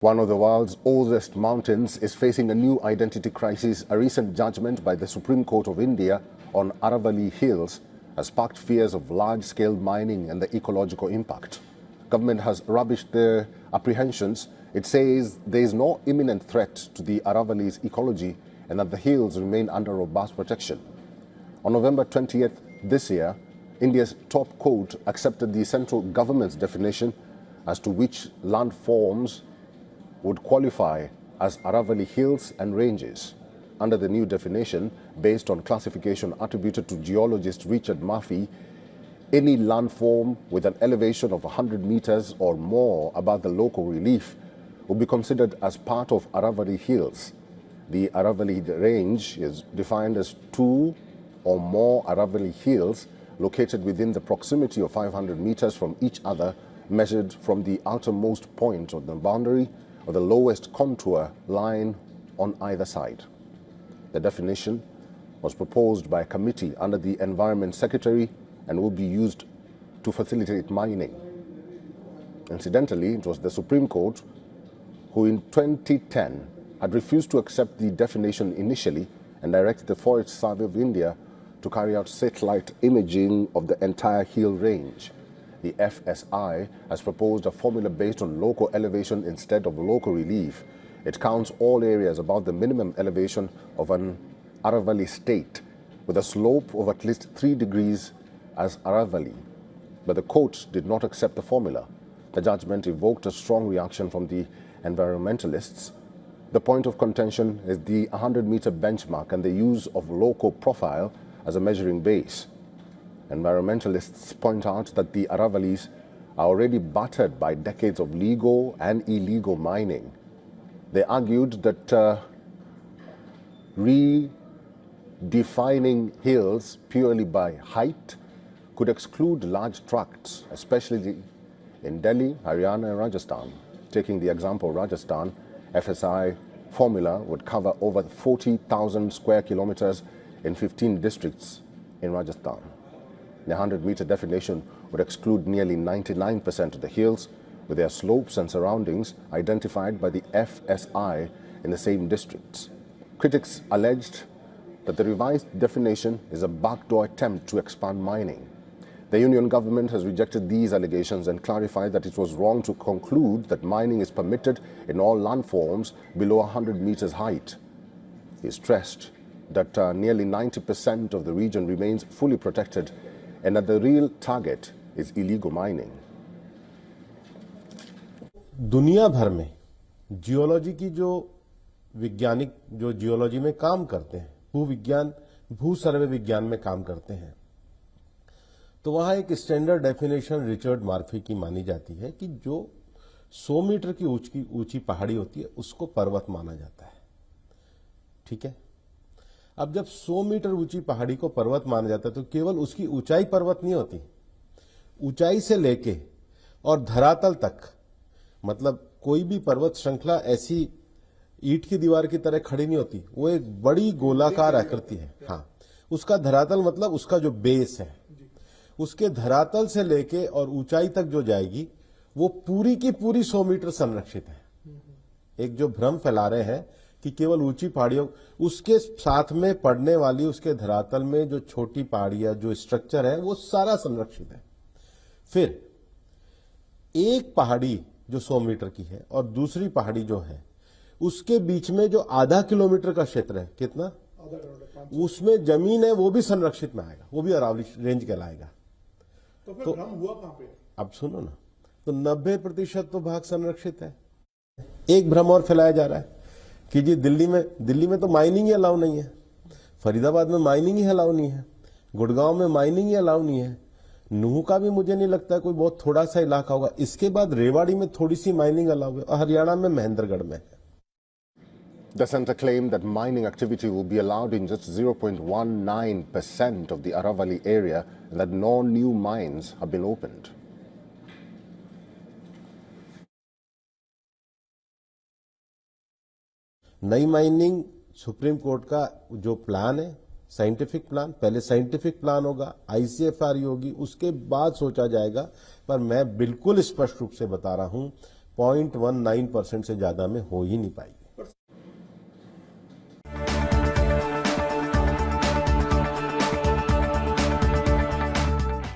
One of the world's oldest mountains is facing a new identity crisis. A recent judgment by the Supreme Court of India on Aravalli Hills has sparked fears of large-scale mining and the ecological impact. Government has rubbished their apprehensions. It says there is no imminent threat to the Aravalli's ecology and that the hills remain under robust protection. On November 20th this year, India's top court accepted the central government's definition as to which landforms would qualify as Aravalli Hills and Ranges. Under the new definition, based on classification attributed to geologist Richard Murphy, any landform with an elevation of 100 meters or more above the local relief will be considered as part of Aravalli Hills. The Aravalli Range is defined as 2 or more Aravalli Hills located within the proximity of 500 meters from each other, measured from the outermost point of the boundary or the lowest contour line on either side. The definition was proposed by a committee under the Environment Secretary and will be used to facilitate mining. Incidentally, it was the Supreme Court who in 2010 had refused to accept the definition initially and directed the Forest Survey of India to carry out satellite imaging of the entire hill range. The FSI has proposed a formula based on local elevation instead of local relief. It counts all areas above the minimum elevation of an Aravalli state with a slope of at least 3 degrees as Aravalli. But the court did not accept the formula. The judgment evoked a strong reaction from the environmentalists. The point of contention is the 100-meter benchmark and the use of local profile as a measuring base. Environmentalists point out that the Aravallis are already battered by decades of legal and illegal mining. They argued that redefining hills purely by height could exclude large tracts, especially in Delhi, Haryana and Rajasthan. Taking the example of Rajasthan, FSI formula would cover over 40,000 square kilometers in 15 districts in Rajasthan. The 100-meter definition would exclude nearly 99% of the hills with their slopes and surroundings identified by the FSI in the same districts. Critics alleged that the revised definition is a backdoor attempt to expand mining. The union government has rejected these allegations and clarified that it was wrong to conclude that mining is permitted in all landforms below 100 meters height. He stressed that nearly 90% of the region remains fully protected and that the real target is illegal mining. दुनिया भर में geology की जो वैज्ञानिक जो geology में काम करते हैं, भूविज्ञान भू सर्वे विज्ञान में काम करते हैं, तो वहां एक स्टैंडर्ड डेफिनेशन रिचर्ड मार्फी की मानी जाती है कि जो 100 मीटर की ऊंची पहाड़ी होती है उसको पर्वत माना जाता है। ठीक है, अब जब 100 मीटर ऊंची पहाड़ी को पर्वत माना जाता है तो केवल उसकी ऊंचाई पर्वत नहीं होती, ऊंचाई से लेके और धरातल तक, मतलब कोई भी पर्वत श्रृंखला ऐसी ईंट की दीवार की तरह खड़ी नहीं होती, वो एक बड़ी गोलाकार आकृति है। हाँ, उसका धरातल मतलब उसका जो बेस है, उसके धरातल से लेके और ऊंचाई तक जो जाएगी वो पूरी की पूरी 100 मीटर संरक्षित है। एक जो भ्रम फैला रहे हैं कि केवल ऊंची पहाड़ियों, उसके साथ में पड़ने वाली उसके धरातल में जो छोटी पहाड़ियां जो स्ट्रक्चर है वो सारा संरक्षित है। फिर एक पहाड़ी जो 100 मीटर की है और दूसरी पहाड़ी जो है उसके बीच में जो आधा किलोमीटर का क्षेत्र है, कितना, उसमें जमीन है वो भी संरक्षित में आएगा, वो भी अरावली रेंज कहलाएगा। तो फिर भ्रम हुआ कहां पे? अब सुनो ना, तो 90% तो भाग संरक्षित है। एक भ्रम और फैलाया जा रहा है कि जी दिल्ली में तो माइनिंग ही अलाउ नहीं है, फरीदाबाद में माइनिंग ही अलाउ नहीं है, गुड़गांव में माइनिंग ही अलाउ नहीं है, नूह का भी मुझे नहीं लगता है, कोई बहुत थोड़ा सा इलाका होगा, इसके बाद रेवाड़ी में थोड़ी सी माइनिंग अलाउ है और हरियाणा में महेंद्रगढ़ में है। The center claimed that mining activity will be allowed in just 0.19% of the Aravalli area and that no new mines have been opened. नई माइनिंग सुप्रीम कोर्ट का जो प्लान है, साइंटिफिक प्लान, पहले साइंटिफिक प्लान होगा, ICFR होगी, उसके बाद सोचा जाएगा। पर मैं बिल्कुल स्पष्ट रूप से बता रहा हूं, 0.19% से ज्यादा में हो ही नहीं पाई।